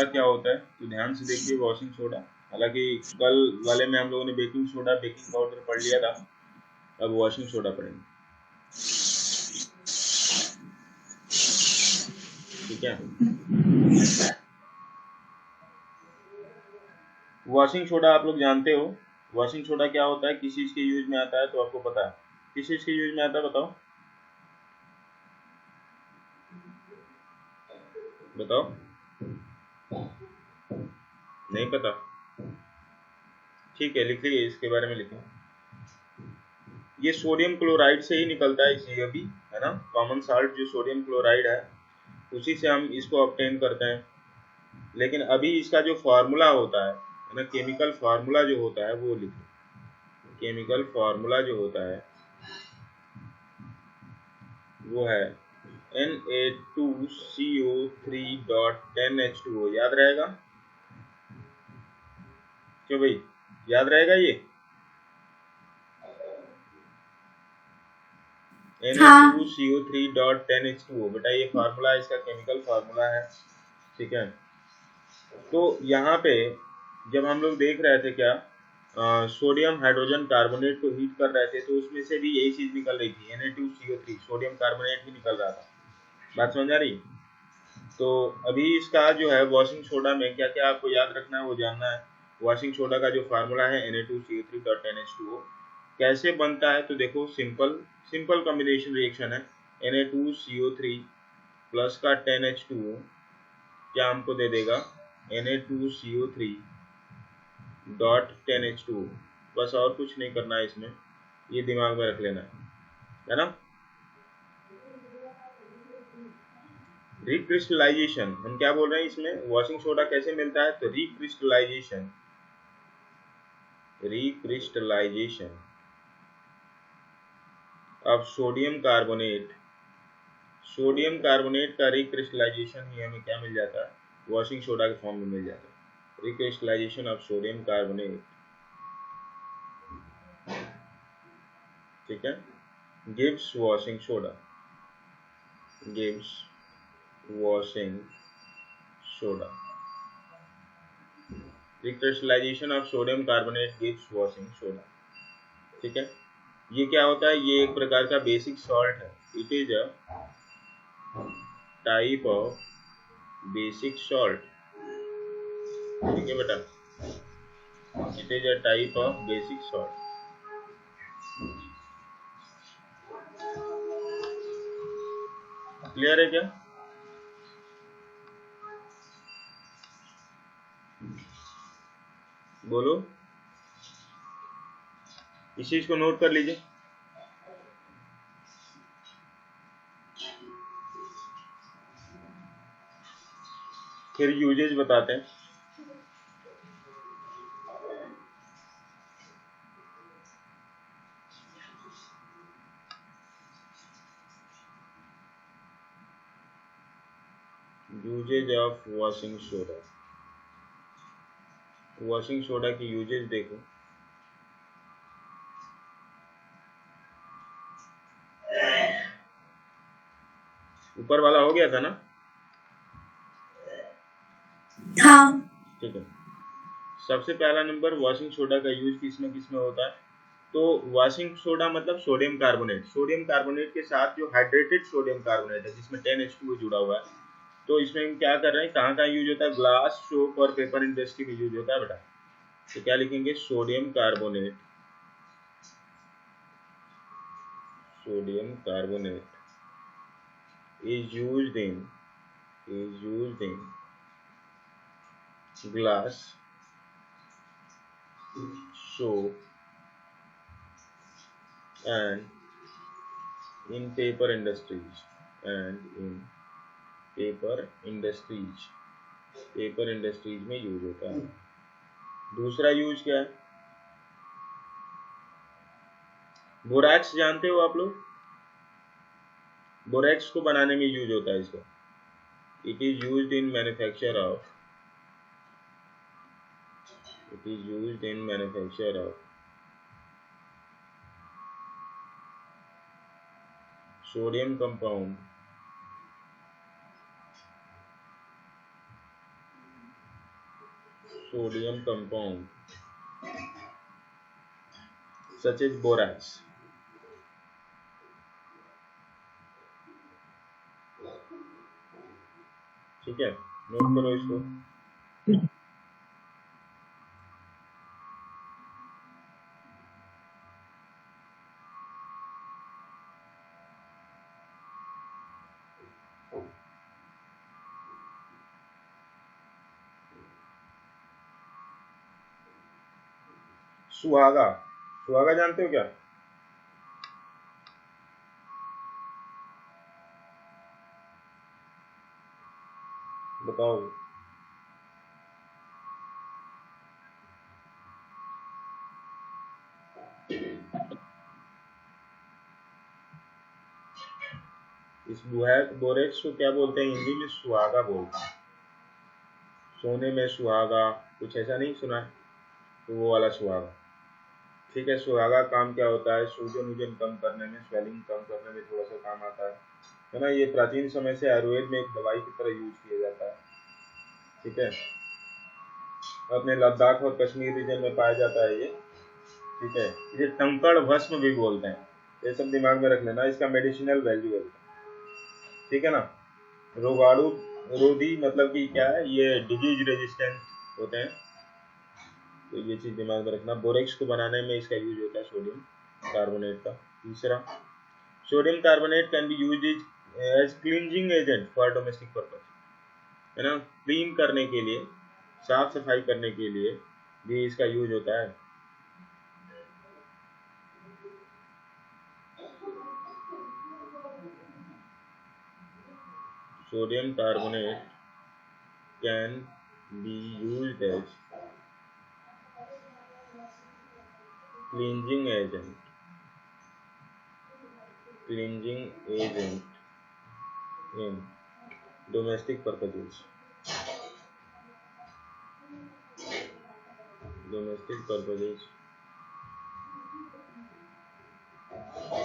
Soda क्या होता है, तो ध्यान से देखिए वॉशिंग सोडा। हालांकि कल वाले में हम लोगों ने बेकिंग सोडा बेकिंग पाउडर पढ़ लिया था, अब वॉशिंग सोडा पढ़ेंगे, ठीक है। वॉशिंग सोडा आप लोग जानते हो, वॉशिंग सोडा क्या होता है, किस चीज के यूज में आता है, तो आपको पता है किस चीज के यूज में आता है, बताओ बताओ, नहीं पता, ठीक है लिख लीजिए, इसके बारे में लिखें। ये सोडियम क्लोराइड से ही निकलता है, इसी अभी है ना, कॉमन साल्ट जो सोडियम क्लोराइड है उसी से हम इसको ऑब्टेन करते हैं। लेकिन अभी इसका जो फार्मूला होता है ना, केमिकल फार्मूला जो होता है वो लिखो। केमिकल फार्मूला जो होता है वो है Na2CO3.10H2O, याद रहेगा क्यों भाई, याद रहेगा ये Na2CO3.10H2O, बेटा ये फार्मूला इसका केमिकल फार्मूला है, ठीक है। तो यहाँ पे जब हम लोग देख रहे थे क्या, सोडियम हाइड्रोजन कार्बोनेट को हीट कर रहे थे, तो उसमें से भी यही चीज निकल रही थी, Na2CO3, सोडियम कार्बोनेट ही निकल रहा था, बात समझ आ रही। तो अभी इसका जो है वॉशिंग सोडा में क्या क्या आपको याद रखना है वो जानना है। वॉशिंग सोडा का जो फार्मूला है Na2CO3.10H2O, कैसे बनता है, तो देखो सिंपल कॉम्बिनेशन रिएक्शन है। Na2CO3 प्लस का 10H2O क्या हमको दे देगा, Na2CO3.10H2O, बस और कुछ नहीं करना है इसमें, ये दिमाग में रख लेना है ना। रिक्रिस्टलाइजेशन, हम क्या बोल रहे हैं इसमें, वॉशिंग सोडा कैसे मिलता है, तो रिक्रिस्टलाइजेशन ऑफ सोडियम कार्बोनेट का रिक्रिस्टलाइजेशन ही हमें क्या मिल जाता है, वॉशिंग सोडा के फॉर्म में मिल जाता है। रिक्रिस्टलाइजेशन ऑफ सोडियम कार्बोनेट, ठीक है, gives washing soda, recrystallisation of sodium carbonate gives washing soda, ठीक है। ये क्या होता है, ये एक प्रकार का बेसिक सॉल्ट है, it is a type of basic salt, ठीक है बेटा, it is a type of basic salt. Clear है क्या, बोलो, इस चीज को नोट कर लीजिए। फिर यूजेज बताते हैं। Uses of washing soda, washing soda की यूजेज देखो। ऊपर वाला हो गया था ना, हाँ ठीक है। सबसे पहला नंबर, वॉशिंग सोडा का यूज किस में होता है, तो वॉशिंग सोडा मतलब सोडियम कार्बोनेट के साथ जो हाइड्रेटेड सोडियम कार्बोनेट है जिसमें 10H2O जुड़ा हुआ है, तो इसमें हम क्या कर रहे हैं, कहाँ यूज होता है, ग्लास, सोप और पेपर इंडस्ट्री में यूज होता है बेटा। तो क्या लिखेंगे, sodium carbonate is used in glass, soap and in paper industries, paper industries में यूज होता है। दूसरा यूज क्या है, बोरैक्स जानते हो आप लोग, बोरैक्स को बनाने में यूज होता है इसका, it is used in manufacture of sodium compound sodium compound such as borax. ठीक है, नोट करो इसको। सुहागा, सुहागा जानते हो क्या? बताओ। इस बोरेक्स को क्या बोलते हैं हिंदी में? सुहागा बोलते हैं। सोने में सुहागा, कुछ ऐसा नहीं सुना है? तो वो वाला सुहागा। ठीक है, सुहागा काम क्या होता है? सूजन वूजन कम करने में, स्वेलिंग कम करने में थोड़ा सा काम आता है ना। ये प्राचीन समय से आयुर्वेद में एक दवाई की तरह यूज किया जाता है। ठीक है, अपने लद्दाख और कश्मीर रीजन में पाया जाता है ये। ठीक है, इसे टंकड़ भस्म भी बोलते हैं, ये सब दिमाग में रख लेना, इसका मेडिसिनल वैल्यू है। ठीक है ना। रोगाणु रोधी मतलब कि क्या है, ये डिजीज रेजिस्टेंट होते हैं, तो ये चीज दिमाग में रखना। बोरेक्स को बनाने में इसका यूज होता है सोडियम कार्बोनेट का। तीसरा, sodium carbonate can be used as cleansing agent for domestic purpose, है ना। क्लीन करने के लिए, साफ सफाई करने के लिए भी इसका यूज होता है। Sodium carbonate can be used as cleansing agent in domestic purposes.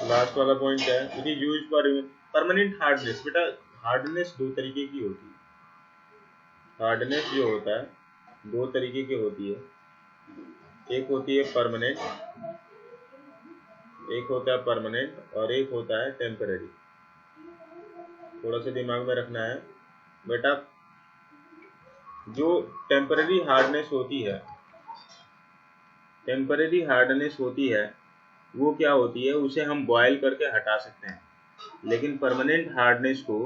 Last वाला पॉइंट है, it is used for permanent hardness. बेटा हार्डनेस दो तरीके की होती है। हार्डनेस जो होता है दो तरीके की होती है, एक होती है परमानेंट, एक होता है परमानेंट और एक होता है टेम्पररी। थोड़ा सा दिमाग में रखना है बेटा। जो टेम्पररी हार्डनेस होती है, टेम्पररी हार्डनेस होती है वो क्या होती है, उसे हम बॉयल करके हटा सकते हैं, लेकिन परमानेंट हार्डनेस को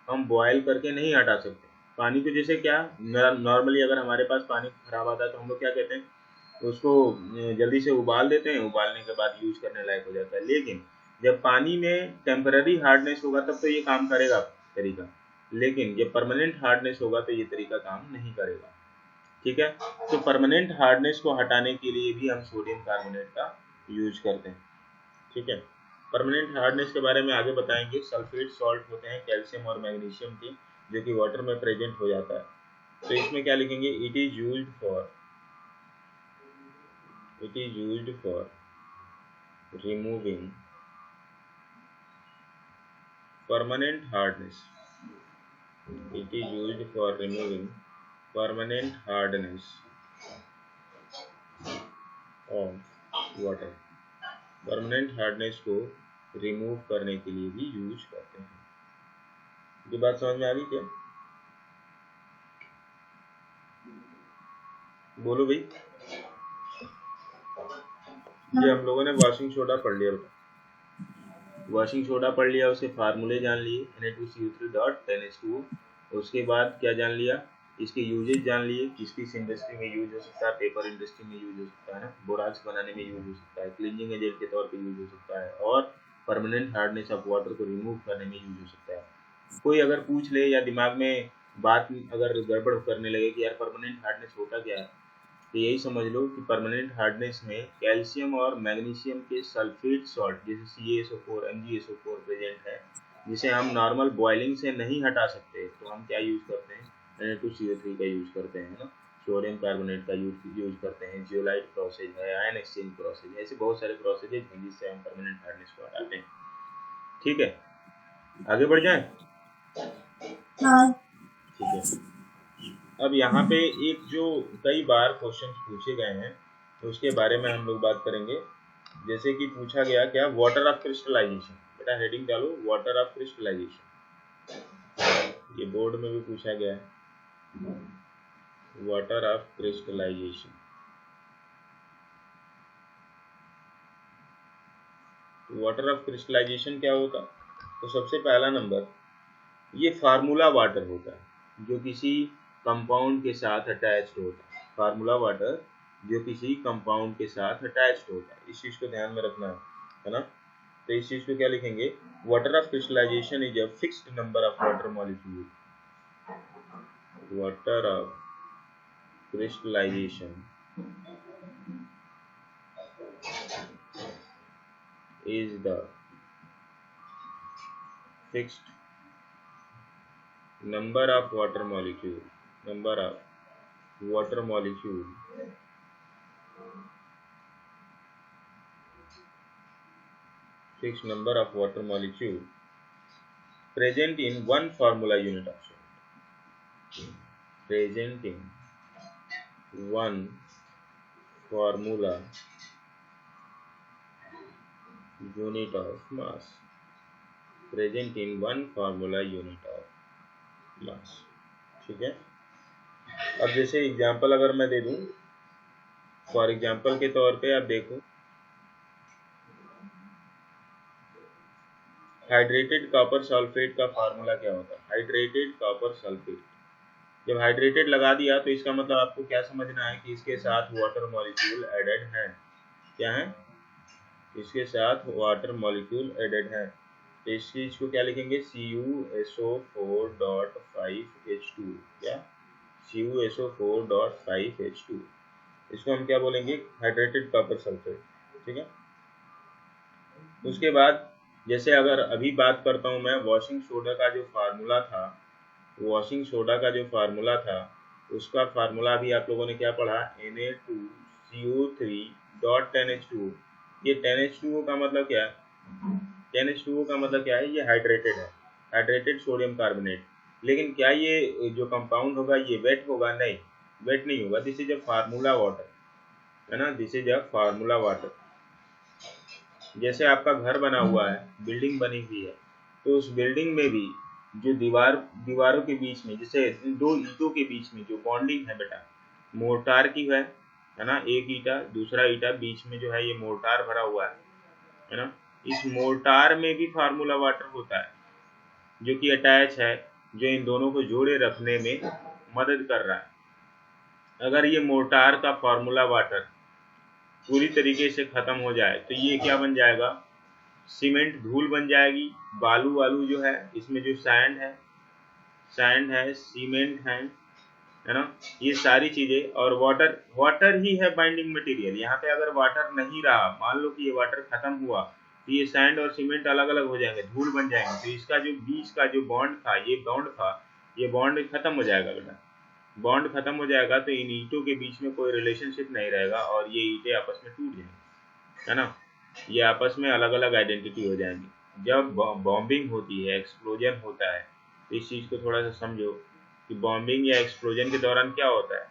हम बॉयल करके नहीं हटा सकते। पानी को जैसे क्या नॉर्मली अगर हमारे पास पानी खराब आता है तो हम लोग क्या कहते हैं, उसको जल्दी से उबाल देते हैं, उबालने के बाद यूज करने लायक हो जाता है। लेकिन जब पानी में टेम्पररी हार्डनेस होगा तब तो ये काम करेगा तरीका, लेकिन जब परमानेंट हार्डनेस होगा तो ये तरीका काम नहीं करेगा। ठीक है, तो परमानेंट हार्डनेस को हटाने के लिए भी हम सोडियम कार्बोनेट का यूज करते हैं। ठीक है, परमानेंट हार्डनेस के बारे में आगे बताएंगे। सल्फेट सॉल्ट होते हैं कैल्शियम और मैग्नीशियम के, जो कि वाटर में प्रेजेंट हो जाता है। तो इसमें क्या लिखेंगे, it is used for removing permanent hardness. It is used for removing permanent hardness of water. Permanent hardness को रिमूव करने के लिए भी यूज करते हैं। ये बात समझ में आ गई क्या? बोलो भाई। ये हम लोगों ने वॉशिंग सोडा पढ़ लिया बेटा, वॉशिंग सोडा पढ़ लिया, उसके फार्मूले जान लिए Na2CO3.10H2O। उसके बाद क्या जान लिया, इसके यूजेज जान लिए, किस किस इंडस्ट्री में यूज हो सकता है, पेपर इंडस्ट्री में यूज हो सकता है ना, बोराक्स बनाने में यूज हो सकता है, क्लीनिंग एजेंट के तौर पे यूज हो सकता है, और परमानेंट हार्डनेस ऑफ वाटर को रिमूव करने में यूज हो सकता है। कोई अगर पूछ ले या दिमाग में बात अगर गड़बड़ करने लगे कि यार परमानेंट हार्डनेस होता क्या है, तो यही समझ लो कि परमानेंट हार्डनेस में कैल्शियम और मैग्नीशियम के सल्फेट सॉल्ट जैसे CaSO4 MgSO4 प्रेजेंट है, जिसे हम नॉर्मल बॉइलिंग से नहीं हटा सकते, तो हम क्या यूज करते हैं, Na2CO3 का यूज करते हैं ना, सोडियम कार्बोनेट का यूज करते हैं, जियोलाइट प्रोसेस है, आयन एक्सचेंज प्रोसेस है, ऐसे बहुत सारे प्रोसेजेज हैं जिससे हम परमानेंट हार्डनेस को हटाते हैं। ठीक है, आगे बढ़ जाए। हाँ। ठीक है, अब यहाँ पे एक जो कई बार क्वेश्चन पूछे गए हैं तो उसके बारे में हम लोग बात करेंगे। जैसे कि पूछा गया क्या, वाटर ऑफ क्रिस्टलाइजेशन। बेटा हेडिंग डालो, वाटर ऑफ क्रिस्टलाइजेशन। ये बोर्ड में भी पूछा गया है, water of crystallization. Water of crystallization क्या होता? तो सबसे पहला नंबर, ये फार्मूला वाटर होता है जो किसी कंपाउंड के साथ अटैच्ड होता है। फार्मूला वाटर जो किसी कंपाउंड के साथ अटैच्ड होता है, इस चीज को ध्यान में रखना है ना। तो इस चीज को क्या लिखेंगे, water of crystallization is a fixed number of water molecule. Water of crystallization is the fixed number of water molecule, fixed number of water molecule present in one formula unit of solid, present in one formula unit of mass, present in one formula unit of mass। ठीक है। अब जैसे example अगर मैं दे दूं, for example के तौर पे आप देखो, हाइड्रेटेड कॉपर सल्फेट का फार्मूला क्या होता है? हाइड्रेटेड कॉपर सल्फेट, जब हाइड्रेटेड लगा दिया तो इसका मतलब आपको क्या समझना है कि इसके साथ वाटर मॉलिक्यूल एडेड है। क्या है? इसके साथ वाटर मॉलिक्यूल एडेड है। तो इस चीज को क्या लिखेंगे, CuSO4.5H2। क्या? CuSO4.5H2। इसको हम क्या बोलेंगे, हाइड्रेटेड कॉपर सल्फेट। ठीक है। उसके बाद जैसे अगर अभी बात करता हूं मैं, वॉशिंग सोडा का जो फार्मूला था, वॉशिंग सोडा का जो फार्मूला था उसका फार्मूला भी आप लोगों ने क्या पढ़ा, Na2CO3.10H2। ये 10H2O का मतलब क्या है? 10H2O का मतलब क्या है? ये हाइड्रेटेड है, हाइड्रेटेड सोडियम कार्बोनेट। लेकिन क्या ये जो कंपाउंड होगा ये वेट होगा? नहीं, वेट नहीं होगा। This is a formula water, है ना, this is a formula water. जैसे आपका घर बना हुआ है, बिल्डिंग बनी हुई है, तो उस बिल्डिंग में भी जो दीवारों के बीच में, जैसे दो ईंटों के बीच में जो बॉन्डिंग है बेटा, मोर्टार की है ना, एक ईंटा दूसरा ईंटा बीच में जो है ये मोर्टार भरा हुआ है ना। इस मोर्टार में भी फार्मूला वाटर होता है जो कि अटैच है, जो इन दोनों को जोड़े रखने में मदद कर रहा है। अगर ये मोर्टार का फार्मूला वाटर पूरी तरीके से खत्म हो जाए तो ये क्या बन जाएगा, सीमेंट धूल बन जाएगी। बालू वालू जो है, इसमें जो सैंड है, सीमेंट है ना, ये सारी चीजें, और वाटर ही है बाइंडिंग मटेरियल। यहाँ पे अगर वाटर नहीं रहा, मान लो कि ये वाटर खत्म हुआ, तो ये सैंड और सीमेंट अलग अलग हो जाएंगे, धूल बन जाएंगे। तो इसका जो बीच का जो बॉन्ड था, ये बॉन्ड खत्म हो जाएगा बेटा। बॉन्ड खत्म हो जाएगा तो इन ईंटों के बीच में कोई रिलेशनशिप नहीं रहेगा और ये ईंटें आपस में टूट जाएंगी, है ना। ये आपस में अलग अलग आइडेंटिटी हो जाएंगी। जब बॉम्बिंग होती है, एक्सप्लोजन होता है, तो इस चीज को थोड़ा सा समझो कि बॉम्बिंग या एक्सप्लोजन के दौरान क्या होता है,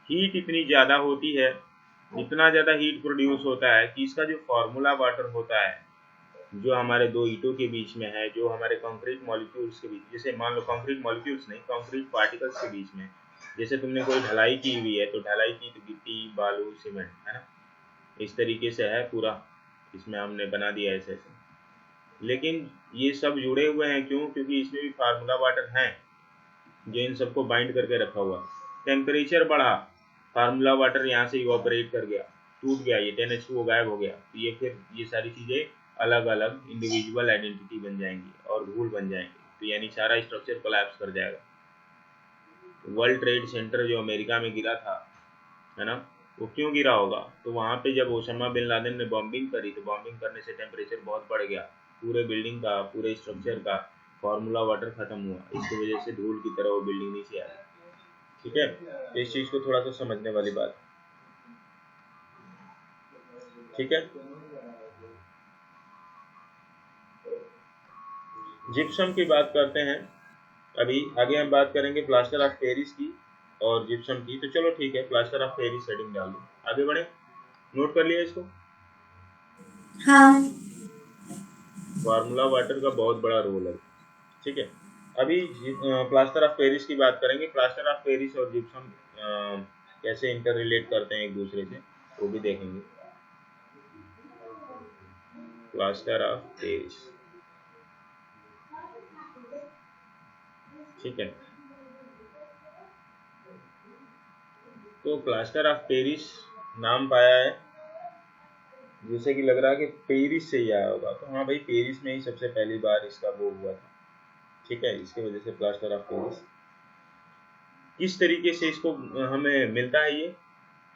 हीट इतनी ज्यादा होती है, इतना ज्यादा हीट प्रोड्यूस होता है कि इसका जो फार्मूला वाटर होता है, जो हमारे दो ईंटों के बीच में है, जो हमारे कंक्रीट मॉलिक्यूल्स के बीच, जैसे मान लो कंक्रीट मॉलिक्यूल्स नहीं, कंक्रीट पार्टिकल्स के बीच में, जैसे तुमने कोई ढलाई की हुई है तो ढलाई की तो गिट्टी बालू सीमेंट, है ना, इस तरीके से है पूरा, इसमें हमने बना दिया ऐसे ऐसे। लेकिन ये सब जुड़े हुए हैं क्यों? क्योंकि इसमें भी फार्मूला वाटर है जो इन सबको बाइंड करके रखा हुआ। टेम्परेचर बढ़ा, फार्मूला वाटर यहाँ से इवापोरेट कर गया, टूट गया, ये 10H2O गायब हो गया, तो ये फिर ये सारी चीजें अलग अलग इंडिविजुअल आइडेंटिटी बन जाएंगी और धूल बन जाएंगी, तो यानी सारा स्ट्रक्चर कोलैप्स कर जाएगा। वर्ल्ड ट्रेड सेंटर जो अमेरिका में गिरा था, है ना, वो क्यों गिरा होगा? तो वहां पे जब ओसामा बिन लादेन ने बॉम्बिंग करी, तो बॉम्बिंग करने से टेम्परेचर बहुत बढ़ गया, पूरे बिल्डिंग का, पूरे स्ट्रक्चर का फार्मूला वाटर खत्म हुआ, इसकी वजह से धूल की तरह वो बिल्डिंग नीचे आई। ठीक है, तो इस चीज को थोड़ा सा समझने वाली बात। ठीक है। जिप्सम की बात करते हैं। अभी आगे हम बात करेंगे प्लास्टर ऑफ पेरिस की। और जिप्सम की, तो चलो ठीक है, प्लास्टर ऑफ पेरिस हेडिंग डाल दो, आगे बढ़े। नोट कर लिया इसको? हाँ। फार्मूला वाटर का बहुत बड़ा रोल है, ठीक है। अभी प्लास्टर ऑफ पेरिस की बात करेंगे। प्लास्टर ऑफ पेरिस और जिप्सम कैसे इंटर रिलेट करते हैं एक दूसरे से, वो भी देखेंगे। प्लास्टर ऑफ पेरिस, ठीक है। तो प्लास्टर ऑफ पेरिस नाम पाया है, जैसे कि लग रहा है कि पेरिस से ही आया होगा, तो हाँ भाई, पेरिस में ही सबसे पहली बार इसका वो हुआ था, ठीक है। इसकी वजह से प्लास्टर ऑफ पेरिस। किस तरीके से इसको हमें मिलता है ये,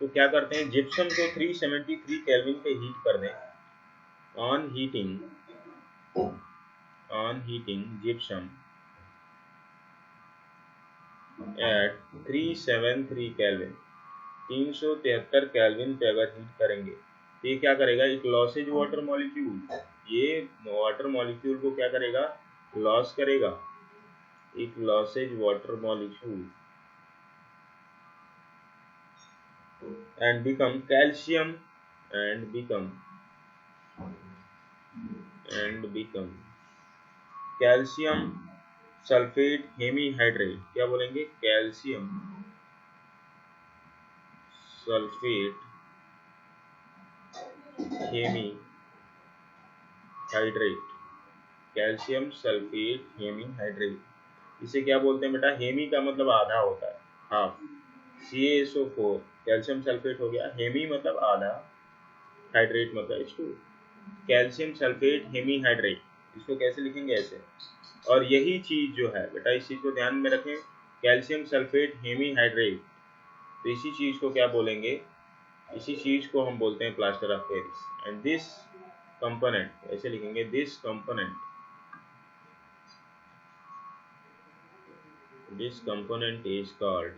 तो क्या करते हैं, जिप्सम को 373 केल्विन पे हीट कर दें। On heating gypsum at 373 kelvin, 373 kelvin पे अगर हीट करेंगे तो ये क्या करेगा, एक लॉसेज वाटर मॉलिक्यूल, ये वाटर मॉलिक्यूल को क्या करेगा, लॉस करेगा, एक loses water molecule, and become calcium and become calcium sulphate hemihydrate. क्या बोलेंगे, calcium sulphate hemihydrate, calcium sulphate hemihydrate. इसे क्या बोलते हैं बेटा, हेमी का मतलब आधा होता है, हाफ, CaSO4, कैल्शियम सल्फेट हो गया, हेमी मतलब आधा, हाइड्रेट मतलब H2, कैल्शियम सल्फेट हेमीहाइड्रेट। इसको कैसे लिखेंगे, ऐसे। और यही चीज जो है बेटा, इस चीज को ध्यान में रखें, कैल्शियम सल्फेट हेमीहाइड्रेट, तो इसी चीज को क्या बोलेंगे, इसी चीज को हम बोलते हैं plaster of Paris. And this component, ऐसे लिखेंगे, दिस कंपोनेंट इज कॉल्ड,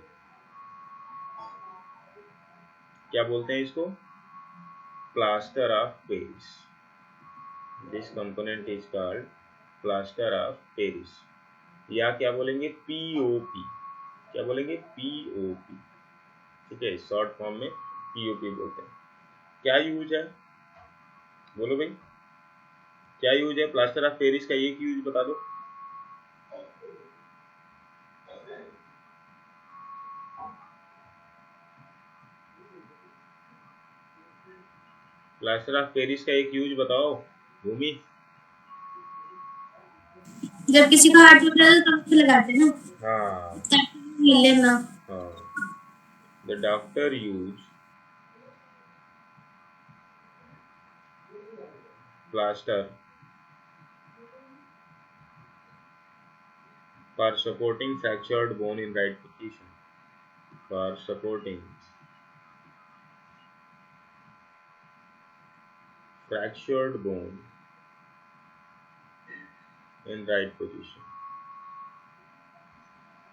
क्या बोलते हैं इसको, plaster of Paris. This component is called plaster of Paris, या क्या बोलेंगे, POP। क्या बोलेंगे, POP, ठीक है। शॉर्ट फॉर्म में POP बोलते हैं। क्या यूज है, बोलो भाई, क्या यूज है प्लास्टर ऑफ पेरिस का, एक यूज बता दो। प्लास्टर ऑफ पेरिस का एक यूज बताओ भूमि। जब किसी का हाथ टूट जाता है तो लगाते हैं ना, हाँ ताकि हिले ना। हाँ, the doctor use plaster for supporting fractured bone in right position, for supporting fractured bone in right position।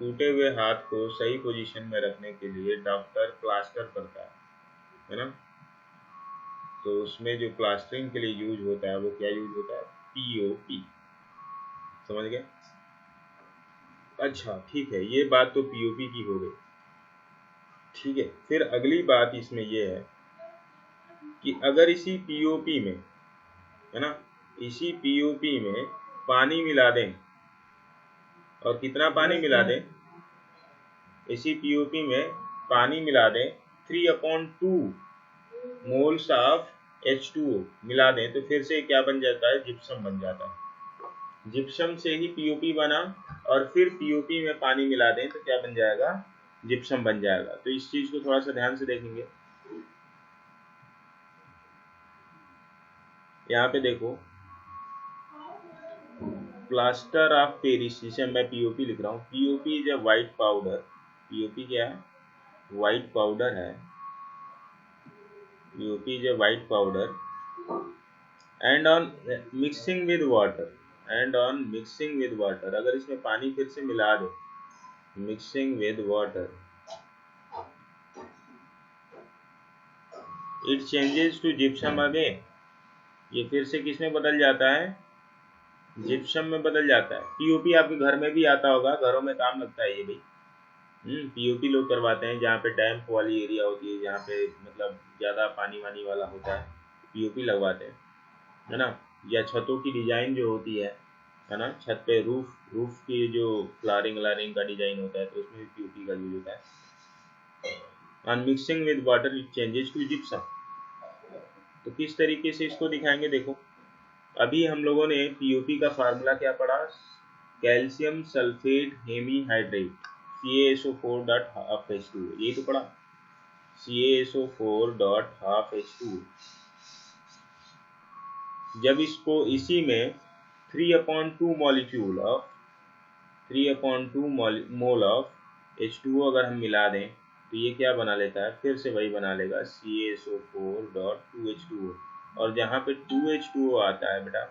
टूटे हुए हाथ को सही पोजीशन में रखने के लिए डॉक्टर प्लास्टर करता है ना। तो उसमें जो प्लास्टरिंग के लिए यूज होता है वो क्या यूज होता है, POP, समझ गए। अच्छा ठीक है, ये बात तो POP की हो गई, ठीक है। फिर अगली बात इसमें ये है कि अगर इसी POP में, है ना, इसी POP में पानी मिला दें, और कितना पानी मिला दें, इसी POP में पानी मिला दें 3/2 मोल्स ऑफ H2O मिला दें, तो फिर से क्या बन जाता है, जिप्सम बन जाता है। जिप्सम से ही POP बना, और फिर POP में पानी मिला दें तो क्या बन जाएगा, जिप्सम बन जाएगा। तो इस चीज को थोड़ा सा ध्यान से देखेंगे। यहाँ पे देखो, प्लास्टर ऑफ पेरिस, जिसे मैं POP लिख रहा हूँ, POP is a white powder. POP क्या है, व्हाइट पाउडर है। POP is a white powder, and on mixing with water, अगर इसमें पानी फिर से मिला दे, mixing with water, it changes to gypsum again। ये फिर से किस में बदल जाता है, जिप्सम में बदल जाता है। POP आपके घर में भी आता होगा, घरों में काम लगता है ये भी, पीओपी लोग करवाते हैं जहाँ पे डैम्प वाली एरिया होती है, जहाँ पे मतलब ज़्यादा पानी वानी वाला होता है, पीओपी लगवाते हैं, है ना। या छतों की डिज़ाइन जो होती है ना, छत पे रूफ की जो फ्लारिंग व्लारिंग का डिज़ाइन होता है, तो उसमें भी पीओपी का यूज होता है। On mixing with water it changes to gypsum. तो किस तरीके से इसको दिखाएंगे, देखो अभी हम लोगों ने पीओपी का फार्मूला क्या पढ़ा, कैल्शियम सल्फेट हेमीहाइड्रेट CaSO4.12H2, ये तो पढ़ा, CaSO4.12H2। जब इसको इसी में 3/2 molecule of 3/2 mole of H2O अगर हम मिला दें तो ये क्या बना लेता है, फिर से वही बना लेगा CaSO4.2H2O। और जहाँ पे 2H2O आता है बेटा,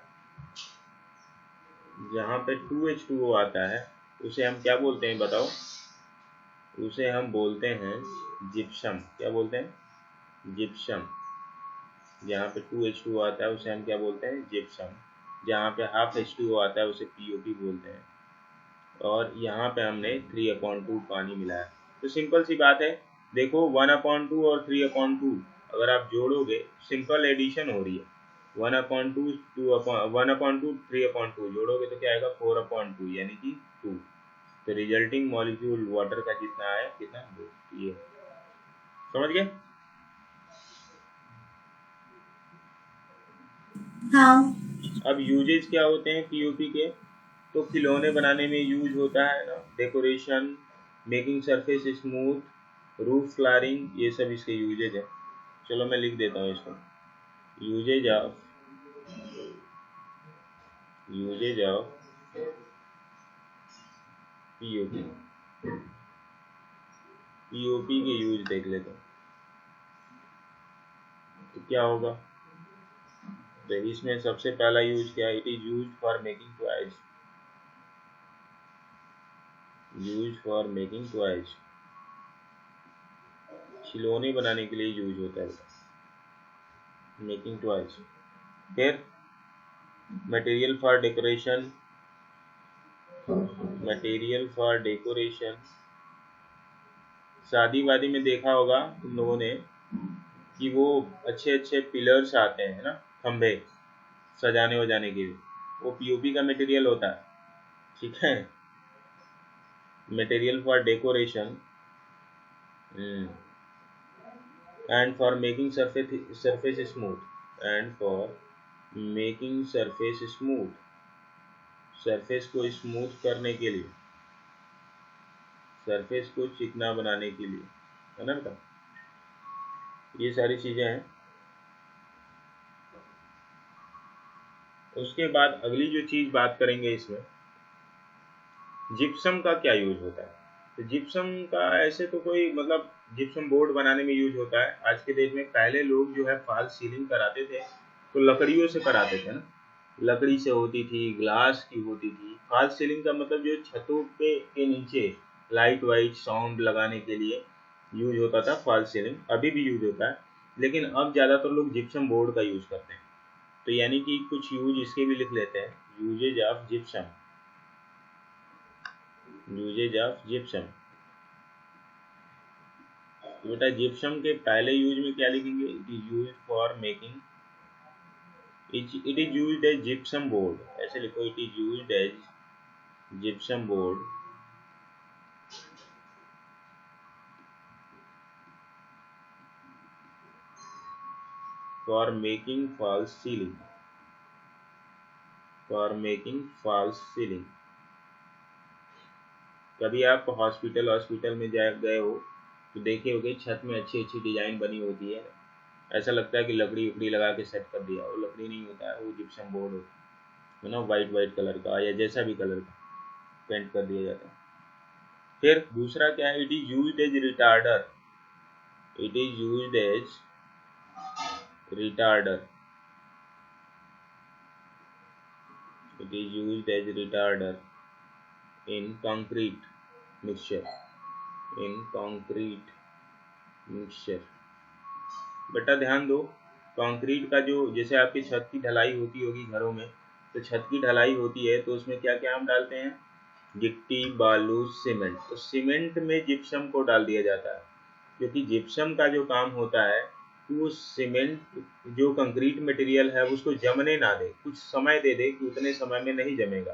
जहाँ पे 2H2O आता है उसे हम क्या बोलते हैं बताओ, उसे हम बोलते हैं जिप्सम। क्या बोलते हैं, जिप्सम। जहाँ पे 2H2O आता है उसे हम क्या बोलते हैं, जिप्सम। जहाँ पे हाफ H2O आता है उसे पीओपी बोलते हैं। और यहाँ पे हमने 3/2 पानी मिलाया। तो सिंपल सी बात है, देखो 1/2 और 3/2 अगर आप जोड़ोगे, सिंपल एडिशन हो रही है, 1/2 1/2 3/2 जोड़ोगे तो क्या आएगा 4/2 यानी कि 2। तो रिजल्टिंग मॉलिक्यूल वाटर का कितना आया, कितना 2। ये समझ गए। हाँ। अब यूजेज क्या होते हैं पीओपी के, तो खिलौने बनाने में यूज होता है ना, decoration, making surface smooth, roof flowering, ये सब इसके यूजेज है। चलो मैं लिख देता हूँ इसको, यूजेज ऑफ पीओपी। पीओपी के यूज देख लेते हैं तो क्या होगा। तो इसमें सबसे पहला यूज क्या है, it is use for making toys, use for making toys, खिलौने बनाने के लिए यूज होता है, मेकिंग टॉयज। फिर material for decoration, material for decoration, शादी वादी में देखा होगा तुम लोगों ने कि वो अच्छे अच्छे पिलर्स आते हैं ना, खंभे सजाने वजाने के लिए, वो पीओपी का मटेरियल होता है, ठीक है। Material for decoration and for making surface smooth, and for making surface smooth, surface को स्मूथ करने के लिए, सरफेस को चिकना बनाने के लिए, है ना बेटा, ये सारी चीजें हैं। उसके बाद अगली जो चीज बात करेंगे इसमें, जिप्सम का क्या यूज होता है। तो जिप्सम का ऐसे तो कोई मतलब, जिप्सम बोर्ड बनाने में यूज होता है आज के डेट में। पहले लोग जो है फॉल्स सीलिंग कराते थे तो लकड़ियों से कराते थे ना, लकड़ी से होती थी, ग्लास की होती थी। फॉल्स सीलिंग का मतलब जो छतों पे के नीचे लाइट वाइट साउंड लगाने के लिए यूज होता था फॉल्स सीलिंग, अभी भी यूज होता है, लेकिन अब ज़्यादातर लोग जिप्सम बोर्ड का यूज करते हैं। तो यानी कि कुछ यूज इसके भी लिख लेते हैं, uses of gypsum, uses of gypsum. बेटा जिप्सम के पहले यूज में क्या लिखेंगे, it is use for making, it is used as gypsum board, ऐसे लिखो, it is used as gypsum board for making false ceiling, for making false ceiling. कभी आप हॉस्पिटल में गए हो तो देखे होगे छत में अच्छी अच्छी डिजाइन बनी होती है, ऐसा लगता है कि लकड़ी उकड़ी लगा के सेट कर दिया, वो लकड़ी नहीं होता है, वो जिप्सम बोर्ड होता है ना, वाइट कलर का या जैसा भी कलर का पेंट कर दिया जाता है। फिर दूसरा क्या है, it is used as retarder, it is used as retarder, it is used as retarder in concrete mixture, in concrete mixture. बेटा ध्यान दो, कंक्रीट का जो, जैसे आपकी छत की ढलाई होती होगी घरों में, तो छत की ढलाई होती है तो उसमें क्या क्या हम डालते हैं, गिट्टी, बालू, सीमेंट। तो सीमेंट में जिप्सम को डाल दिया जाता है, क्योंकि जिप्सम का जो काम होता है कि वो सीमेंट जो कंक्रीट मटेरियल है उसको जमने ना दे, कुछ समय दे दे कि उतने समय में नहीं जमेगा।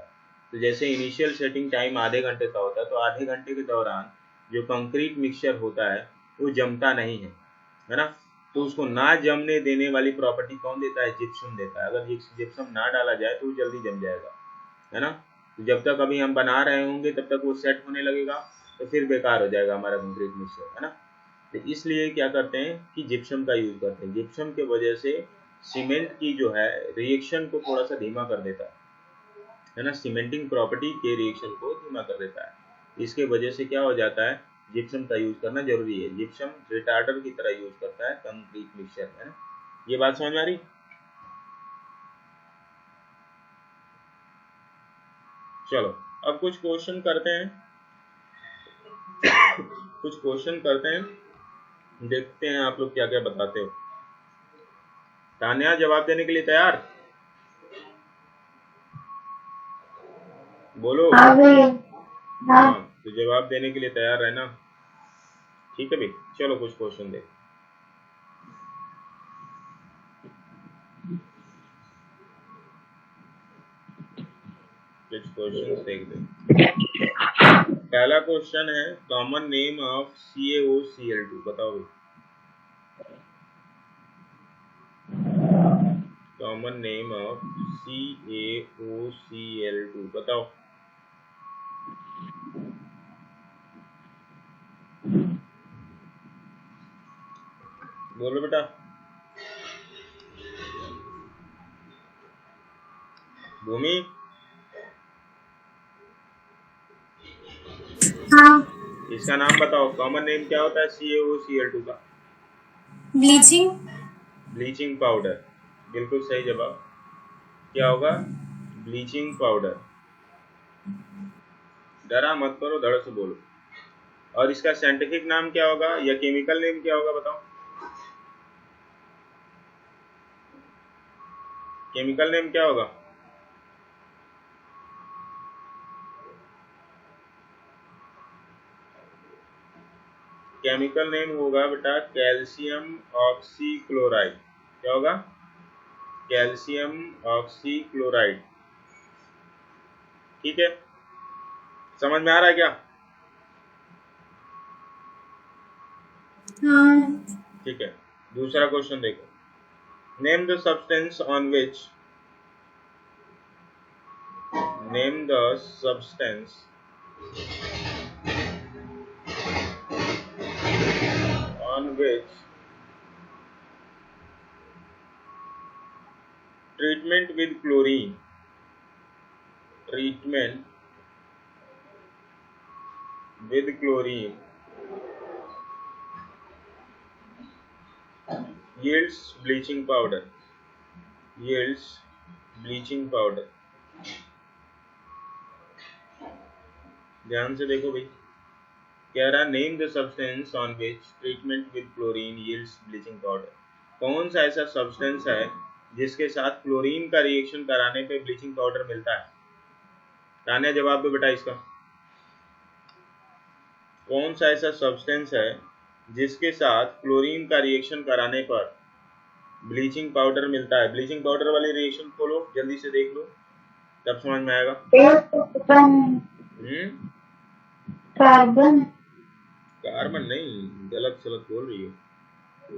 तो जैसे इनिशियल सेटिंग टाइम आधे घंटे का होता है, तो आधे घंटे के दौरान जो कंक्रीट मिक्सचर होता है वो जमता नहीं है ना। तो उसको ना जमने देने वाली प्रॉपर्टी कौन देता है? जिप्सम देता है। अगर जिप्सम ना डाला जाए तो वो जल्दी जम जाएगा, है ना। तो जब तक अभी हम बना रहे होंगे तब तक वो सेट होने लगेगा, तो फिर बेकार हो जाएगा हमारा कंक्रीट मिक्सचर, है ना। तो इसलिए क्या करते हैं कि जिप्सम का यूज करते हैं। जिप्सम के वजह से सीमेंट की जो है रिएक्शन को थोड़ा सा धीमा कर देता है ना, सीमेंटिंग प्रॉपर्टी के रिएक्शन को धीमा कर देता है। इसके वजह से क्या हो जाता है, जिप्सम का यूज करना जरूरी है। जिप्सम रिटार्डर की तरह यूज करता है कंक्रीट मिक्सचर, है ना। ये बात समझ में आ रही? चलो अब कुछ क्वेश्चन करते हैं, कुछ क्वेश्चन करते हैं, देखते हैं आप लोग क्या क्या बताते हो। तान्या जवाब देने के लिए तैयार? बोलो। हाँ भैया। हाँ। हाँ, तो जवाब देने के लिए तैयार रहना, ठीक है भाई। चलो कुछ क्वेश्चन देख, कुछ क्वेश्चन देख दे। पहला क्वेश्चन है कॉमन नेम ऑफ CaOCl2, बताओ भाई। कॉमन नेम ऑफ CaOCl2 बताओ। बोलो बेटा। भूमि, हाँ। इसका नाम बताओ। कॉमन नेम क्या होता है CaOCl2 का? ब्लीचिंग। ब्लीचिंग पाउडर, बिल्कुल सही जवाब। क्या होगा? Bleaching powder. डरा मत करो, धड़ से बोलो। और इसका साइंटिफिक नाम क्या होगा या केमिकल नेम क्या होगा बताओ? केमिकल नेम क्या होगा? केमिकल नेम होगा बेटा कैल्शियम ऑक्सीक्लोराइड। क्या होगा? Calcium oxychloride. ठीक है, समझ में आ रहा है क्या? हाँ। ठीक है, दूसरा क्वेश्चन देखो। Name the substance on which, name the substance on which treatment with chlorine yields bleaching powder, ध्यान से देखो भाई, कह रहा name the substance on which treatment with chlorine yields bleaching powder. कौन सा ऐसा सब्सटेंस है जिसके साथ क्लोरीन का रिएक्शन कराने पे ब्लीचिंग पाउडर मिलता है? तान्या जवाब दो बेटा इसका। कौन सा ऐसा सब्सटेंस है जिसके साथ क्लोरीन का रिएक्शन कराने पर ब्लीचिंग पाउडर मिलता है? ब्लीचिंग पाउडर वाली रिएक्शन खोलो, जल्दी से देख लो, तब समझ में आएगा। कार्बन। कार्बन नहीं, गलत सलत बोल रही है।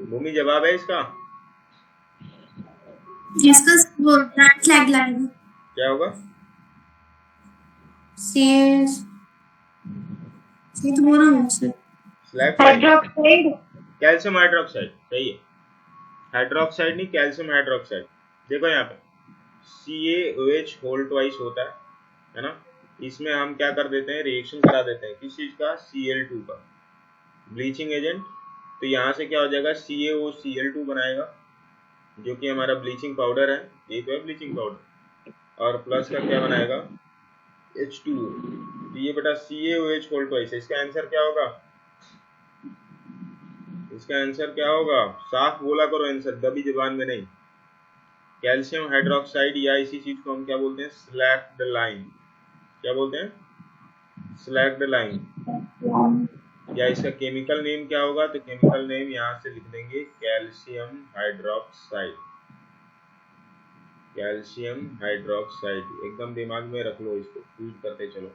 भूमि जवाब है इसका? जिसका वो रेड फ्लैग लाएगा। क्या होगा? ये तो बोला मुझसे। हाइड्रोक्साइड, कैल्शियम हाइड्रोक्साइड, सही है। हाइड्रोक्साइड नहीं, कैल्शियम हाइड्रोक्साइड। देखो यहाँ पे CaOH होल ट्वाइस होता है ना। इसमें हम क्या कर देते हैं, रिएक्शन करा देते हैं किस चीज का? Cl2 का, ब्लीचिंग एजेंट। तो यहाँ से क्या हो जाएगा, CaOCl2 बनाएगा, जो कि हमारा ब्लीचिंग पाउडर है। ये तो है ब्लीचिंग पाउडर, और प्लस का क्या बनाएगा? H2O। तो ये बेटा CaOH होल ट्वाइस है। इसका आंसर क्या होगा? इसका आंसर क्या होगा? साफ बोला करो आंसर, दबी जुबान में नहीं। कैल्शियम हाइड्रोक्साइड, या इसी चीज को हम क्या बोलते हैं? Slaked lime. क्या बोलते हैं? Slagged lime. या इसका केमिकल नेम क्या होगा? तो केमिकल नेम यहाँ से लिख देंगे कैल्शियम हाइड्रोक्साइड। कैल्शियम हाइड्रोक्साइड एकदम दिमाग में रख लो, इसको फीड करते चलो।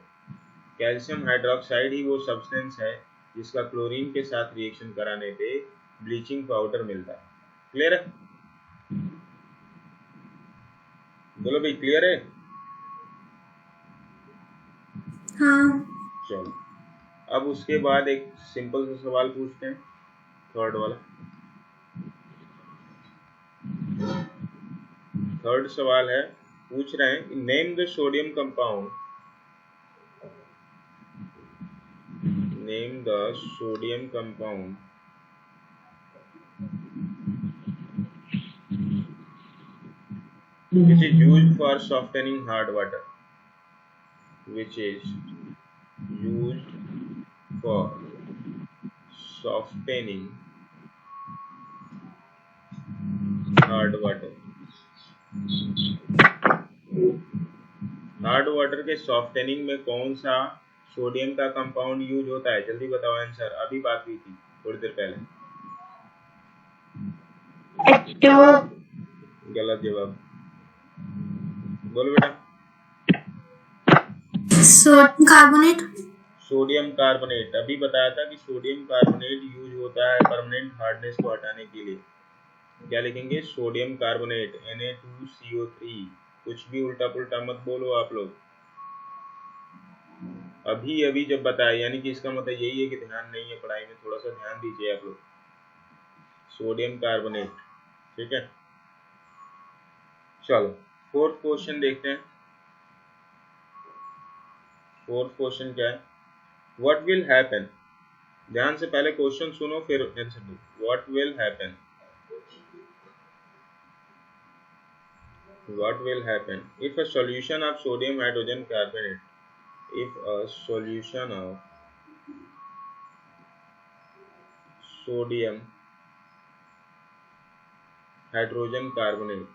कैल्शियम हाइड्रोक्साइड ही वो सब्सटेंस है जिसका क्लोरीन के साथ रिएक्शन कराने पे ब्लीचिंग पाउडर मिलता है। क्लियर है? बोलो भाई, क्लियर है? हाँ। चलो, अब उसके बाद एक सिंपल सा सवाल पूछते हैं, थर्ड वाला। थर्ड सवाल है, पूछ रहे हैं name the sodium compound, name the sodium compound which is used for softening hard water, which is used for softening hard water। Hard water के सॉफ्टनिंग में कौन सा सोडियम का कंपाउंड यूज होता है? जल्दी बताओ आंसर, अभी बात हुई थी थोड़ी देर पहले। H2O। गलत जवाब, बोलो बेटा। Sodium carbonate. सोडियम कार्बोनेट, अभी बताया था कि सोडियम कार्बोनेट यूज होता है परमानेंट हार्डनेस को हटाने के लिए। क्या लिखेंगे? Sodium carbonate Na2CO3। कुछ भी उल्टा पुल्टा मत बोलो आप लोग, अभी अभी जब बताया, यानी कि इसका मतलब यही है कि ध्यान नहीं है पढ़ाई में, थोड़ा सा ध्यान दीजिए आप लोग। सोडियम कार्बोनेट, ठीक है। चलो फोर्थ क्वेश्चन देखते हैं। फोर्थ क्वेश्चन क्या है? व्हाट विल हैपन, ध्यान से पहले क्वेश्चन सुनो फिर आंसर दो। What will happen, what will happen if a solution of sodium hydrogen carbonate, if a solution of sodium hydrogen carbonate,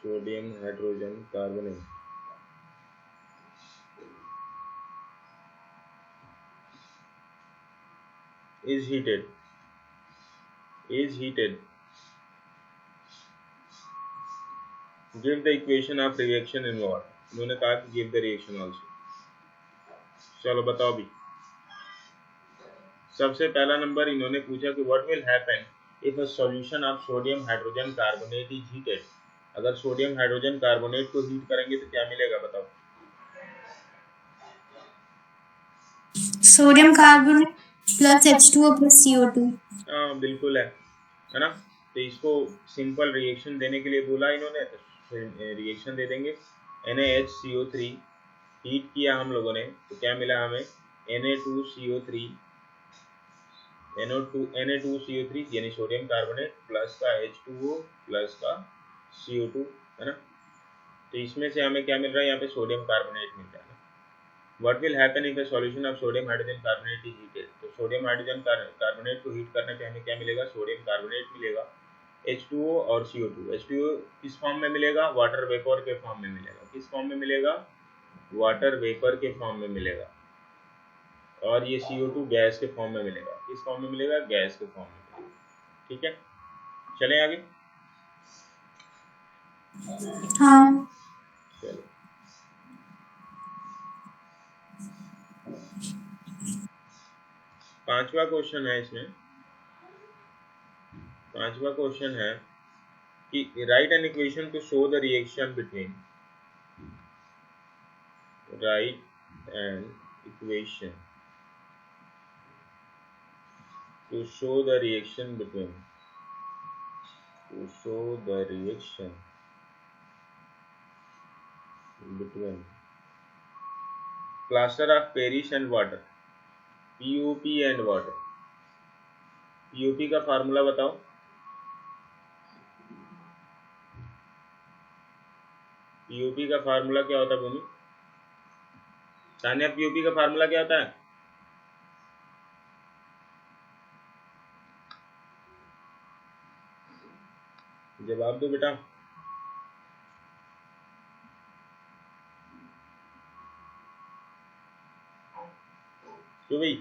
sodium hydrogen carbonate is heated, give the equation of reaction involved। उन्होंने कहा कि give the reaction also। चलो बताओ भी, सबसे पहला number इन्होंने पूछा कि what will happen if a solution of sodium hydrogen carbonate is heated। अगर सोडियम हाइड्रोजन कार्बोनेट को हीट करेंगे तो क्या मिलेगा बताओ? Sodium carbonate plus H2O plus CO2। हाँ बिल्कुल है ना। तो इसको सिंपल रिएक्शन देने के लिए बोला इन्होंने, तो रिएक्शन दे देंगे। NaHCO3 हीट किया हम लोगों ने, तो क्या मिला हमें? Na2CO3 Na2CO3 यानी सोडियम कार्बोनेट प्लस का H2O प्लस का CO2, है ना। तो इसमें से हमें क्या मिल रहा है? यहाँ पे सोडियम कार्बोनेट मिल रहा है। What will happen if a solution of sodium hydrogen carbonate is heated? तो सोडियम हाइड्रोजन कार्बोनेट को हीट करने पे हमें क्या मिलेगा? सोडियम कार्बोनेट मिलेगा, H2O और CO2। H2O किस फॉर्म में मिलेगा? वाटर वेपर के फॉर्म में मिलेगा। किस फॉर्म में मिलेगा? वाटर वेपर के फॉर्म में मिलेगा। और ये CO2 गैस के फॉर्म में मिलेगा। किस फॉर्म में मिलेगा? गैस के फॉर्म में मिलेगा। ठीक है, चलें आगे। हाँ। चलो पांचवा क्वेश्चन है इसमें। पांचवा क्वेश्चन है कि right an equation two show the reaction between, right an equation to show the reaction between, to show the reaction between plaster of Paris and water, POP and water। POP का formula बताओ। POP का formula क्या होता है भूमि? Tanya, POP का formula क्या होता है? जवाब दो बेटा। क्यों भाई,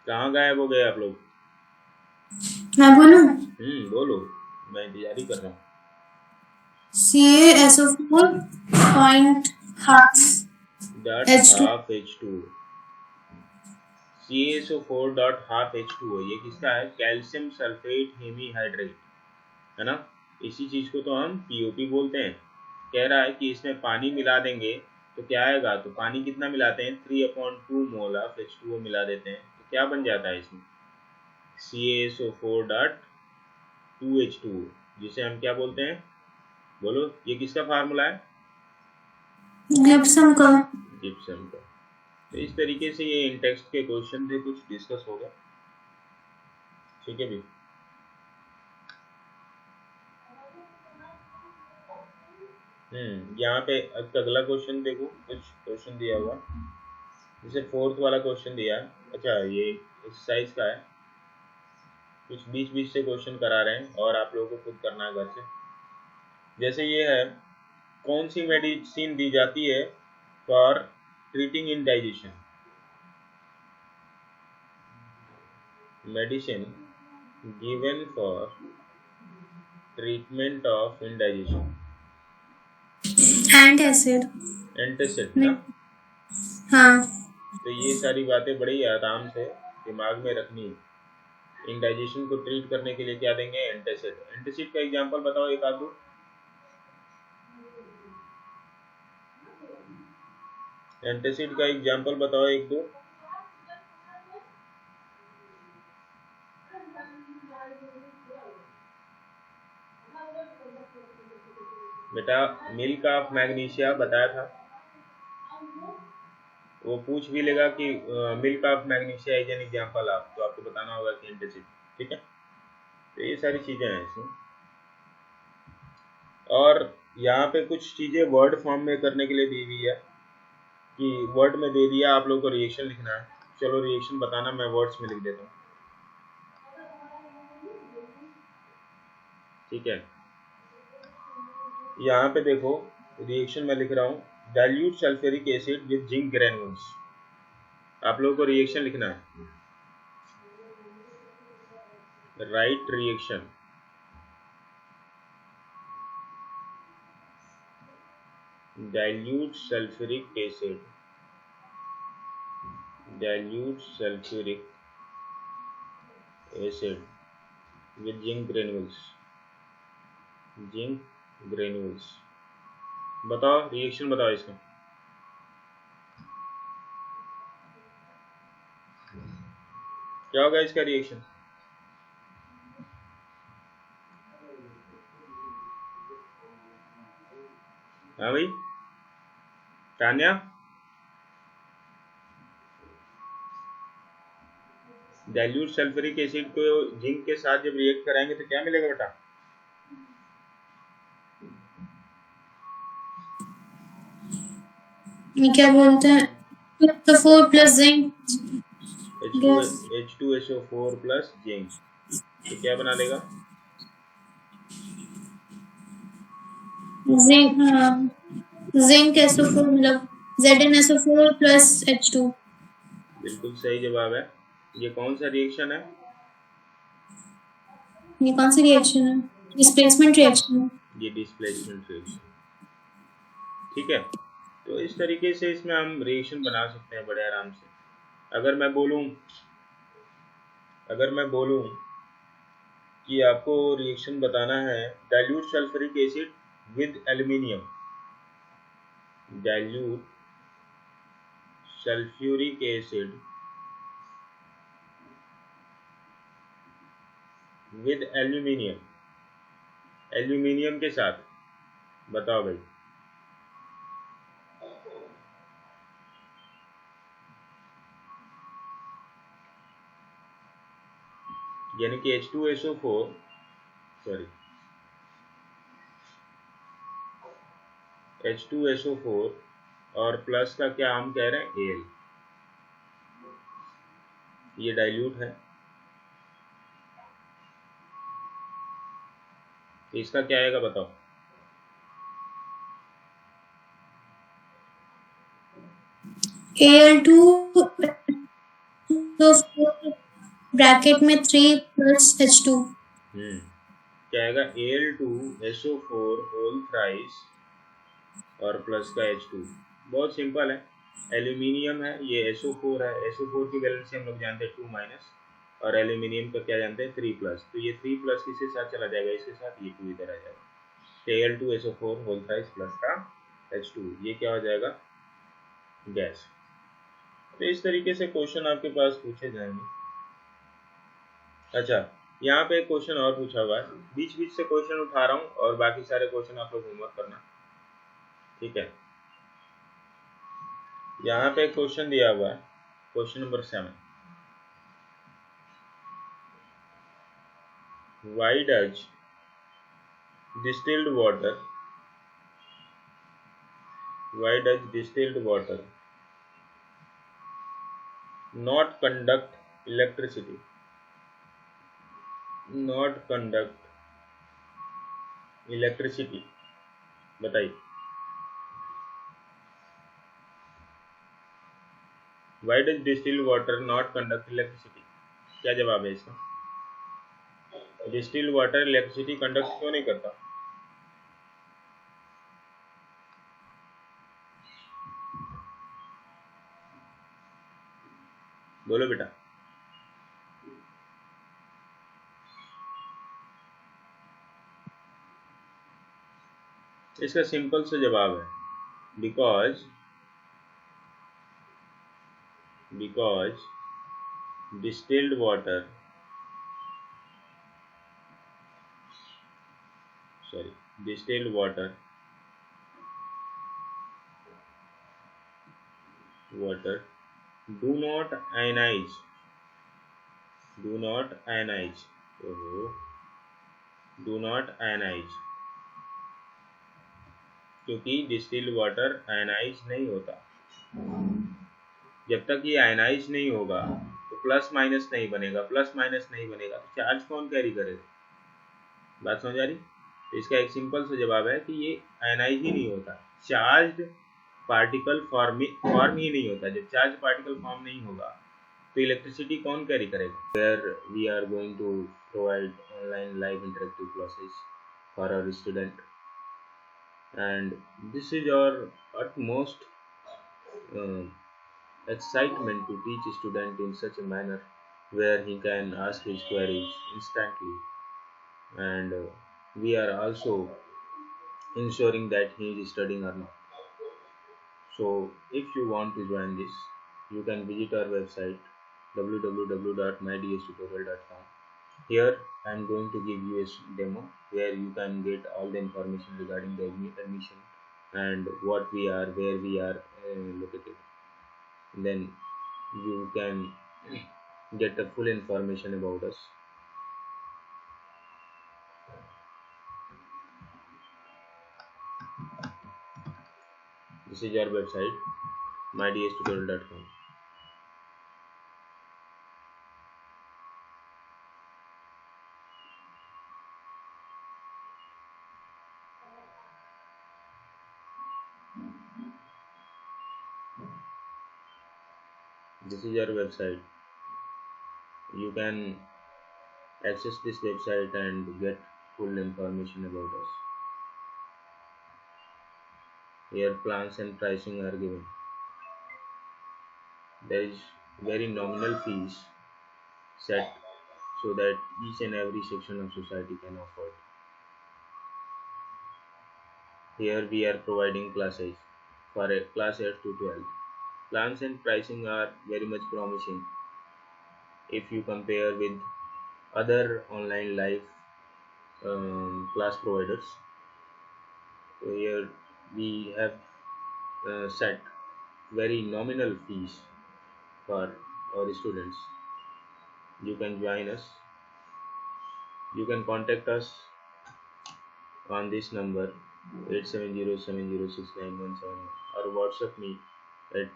कहाँ गायब हो गए आप लोग? मैं बोलूं? बोलो, मैं इंतजार ही कर रहा हूँ। CaSO4 point half dot H2 half H2, CaSO4 dot half H2O, ये किसका है? कैल्शियम सल्फेट हेमीहाइड्रेट, है ना। इसी चीज को तो हम POP बोलते हैं। कह रहा है कि इसमें पानी मिला देंगे तो क्या आएगा, तो पानी कितना मिलाते हैं, 3/2 मोल ऑफ H2O मिला देते हैं, तो क्या बन जाता है इसमें, CaSO4 डॉट 2H2O, जिसे हम क्या बोलते हैं, बोलो, ये किसका फार्मूला है? जिप्सम का। जिप्सम का। तो इस तरीके से ये इन टेक्स्ट के क्वेश्चन से कुछ डिस्कस होगा, ठीक है भी। यहाँ पे अगला क्वेश्चन देखो, कुछ क्वेश्चन दिया हुआ, जैसे 4th वाला क्वेश्चन दिया है। अच्छा, ये एक्सरसाइज का है, कुछ बीच बीच से क्वेश्चन करा रहे हैं और आप लोगों को खुद करना है घर से। जैसे ये है, कौन सी मेडिसिन दी जाती है for treating indigestion, medicine given for treatment of indigestion, antacid. Antacid ना। हाँ। तो ये सारी बातें बड़ी आराम से दिमाग में रखनी है। इंडाइजेशन को ट्रीट करने के लिए क्या देंगे, एंटासिड। एंटासिड का एग्जांपल बताओ एक आध दो। एंटासिड का एग्जांपल बताओ एक दो। बेटा मिल्क ऑफ मैग्नीशिया बताया था, वो पूछ भी लेगा कि milk of magnesia is an example of, तो आपको बताना होगा कि एंटासिड, ठीक है। तो ये सारी चीजें हैं इसमें, और यहाँ पे कुछ चीजें वर्ड फॉर्म में करने के लिए दी हुई है, कि वर्ड में दे दिया, आप लोग को रिएक्शन लिखना है। चलो रिएक्शन बताना, मैं वर्ड्स में लिख देता हूँ, ठीक है। यहाँ पे देखो रिएक्शन मैं लिख रहा हूँ, dilute sulphuric acid with zinc granules. आप लोगों को रिएक्शन लिखना है, right reaction, dilute sulfuric acid, dilute sulfuric acid with zinc granules, zinc granules। बताओ रिएक्शन बताओ इसका, क्या होगा इसका रिएक्शन। हाँ भाई तान्या, डाइल्यूट सल्फ्यूरिक एसिड को जिंक के साथ जब रिएक्ट कराएंगे तो क्या मिलेगा बेटा, ये क्या बोलते हैं, 2SO4 plus zinc H2SO4 plus zinc, तो क्या बना देगा, जिंक SO4 मतलब ZnSO4 प्लस H2। बिल्कुल सही जवाब है। ये कौन सा रिएक्शन है, ये कौन सी रिएक्शन है, डिस्प्लेसमेंट रिएक्शन है। ये डिस्प्लेसमेंट रिएक्शन, ठीक है। तो इस तरीके से इसमें हम रिएक्शन बना सकते हैं बड़े आराम से। अगर मैं बोलूं कि आपको रिएक्शन बताना है, dilute sulphuric acid with aluminium, dilute sulphuric acid with aluminium, aluminium के साथ, बताओ भाई। यानी कि H2SO4, सॉरी H2SO4 और प्लस का क्या हम कह रहे हैं, Al, ये डाइल्यूट है, तो इसका क्या आएगा बताओ, Al2 तो ब्रैकेट में 3 प्लस H2। क्या आएगा? Al2SO4 होल थ्राइस और प्लस का H2। बहुत सिंपल है, एल्यूमिनियम है, ये SO4 है, SO4 की वैलेंसी हम लोग जानते हैं 2 माइनस, और एल्यूमिनियम का क्या जानते हैं 3 प्लस। तो ये 3 प्लस किसके साथ चला जाएगा? इसके साथ, ये 2 इधर आ जाएगा। Al2SO4 होल थ्राइस प्लस का H2, ये क्या हो जाएगा? गैस। तो इस तरीके से क्वेश्चन आपके पास पूछे जाएंगे। अच्छा, यहाँ पे एक क्वेश्चन और पूछा हुआ है, बीच बीच से क्वेश्चन उठा रहा हूँ और बाकी सारे क्वेश्चन आप लोग होमवर्क करना, ठीक है। यहाँ पे क्वेश्चन दिया हुआ है, question number 7, why does distilled water not conduct electricity? बताइए, why does distilled water not conduct electricity? क्या जवाब है इसका? डिस्टिल्ड वाटर इलेक्ट्रिसिटी कंडक्ट क्यों नहीं करता? बोलो बेटा। इसका सिंपल सा जवाब है, because distilled water do not ionize क्योंकि डिस्टिल्ड वाटर आयनाइज नहीं होता। जब तक ये आयनाइज नहीं होगा तो प्लस माइनस नहीं बनेगा तो चार्ज कौन कैरी करेगा? बात समझ आ रही? तो इसका एक सिंपल सा जवाब है कि ये आयनाइज ही नहीं होता, चार्ज्ड पार्टिकल फॉर्म ही नहीं होता। जब चार्ज पार्टिकल फॉर्म नहीं होगा तो इलेक्ट्रिसिटी कौन कैरी करेगा? Where we are going to provide online live interactive classes for our student, and this is our utmost excitement to teach student in such a manner where he can ask his queries instantly, and we are also ensuring that he is studying or not. So if you want to join this, you can visit our website www.mydstutorial.com. Here I am going to give you a demo where you can get all the information regarding the admission and what we are, where we are located. Then you can get the full information about us. This is our website, mydstutorial.com. This is our website. You can access this website and get full information about us. Here plans and pricing are given. There is very nominal fees set so that each and every section of society can afford. Here we are providing classes for a class 8 to 12. Plans and pricing are very much promising if you compare with other online live class providers. So here we have set very nominal fees for our students. You can join us. You can contact us on this number 8707069171 or WhatsApp me at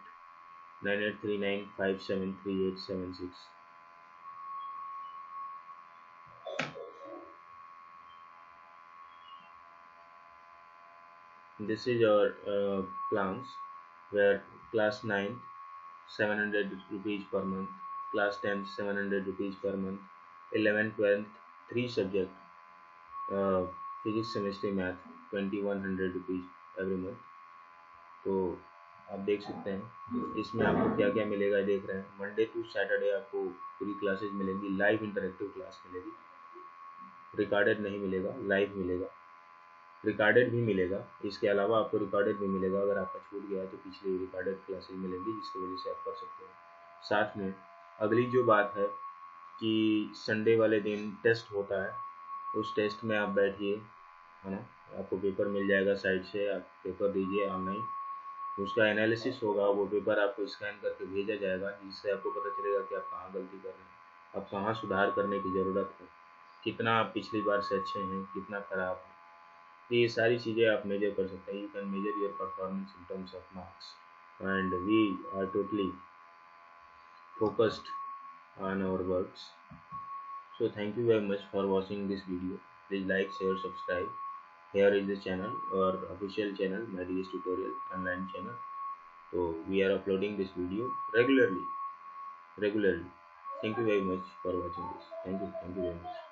9839573876. This is our plans where class 9 700 rupees per month, class 10th 700 rupees per month, 11th 12th 3 subject, physics chemistry math 2100 rupees every month। तो आप देख सकते हैं इसमें आपको क्या क्या मिलेगा, देख रहे हैं मंडे टू सैटरडे आपको पूरी क्लासेस मिलेंगी, लाइव इंटरेक्टिव क्लास मिलेगी, रिकॉर्डेड नहीं मिलेगा, लाइव मिलेगा, रिकॉर्डेड भी मिलेगा। इसके अलावा आपको रिकॉर्डेड भी मिलेगा, अगर आपका छूट गया है तो पिछली रिकॉर्डेड क्लासेस मिलेंगी, जिसकी वजह से आप कर सकते हो। साथ में अगली जो बात है कि संडे वाले दिन टेस्ट होता है, उस टेस्ट में आप बैठिए, है ना, आपको पेपर मिल जाएगा साइट से, आप पेपर दीजिए ऑनलाइन, उसका एनालिसिस होगा, वो पेपर आपको स्कैन करके भेजा जाएगा, जिससे आपको पता चलेगा कि आप कहाँ गलती कर रहे हैं, आप कहाँ सुधार करने की ज़रूरत है, कितना आप पिछली बार से अच्छे हैं, कितना खराब है। तो ये सारी चीज़ें आप मेजर कर सकते हैं। You can measure your performance in terms of marks and we are totally focused on our works. So thank you very much for watching this video. Please like, share, subscribe. Here is the channel, our official channel, MyDS Tutorial online channel. So we are uploading this video regularly. Thank you very much for watching this. Thank you very much.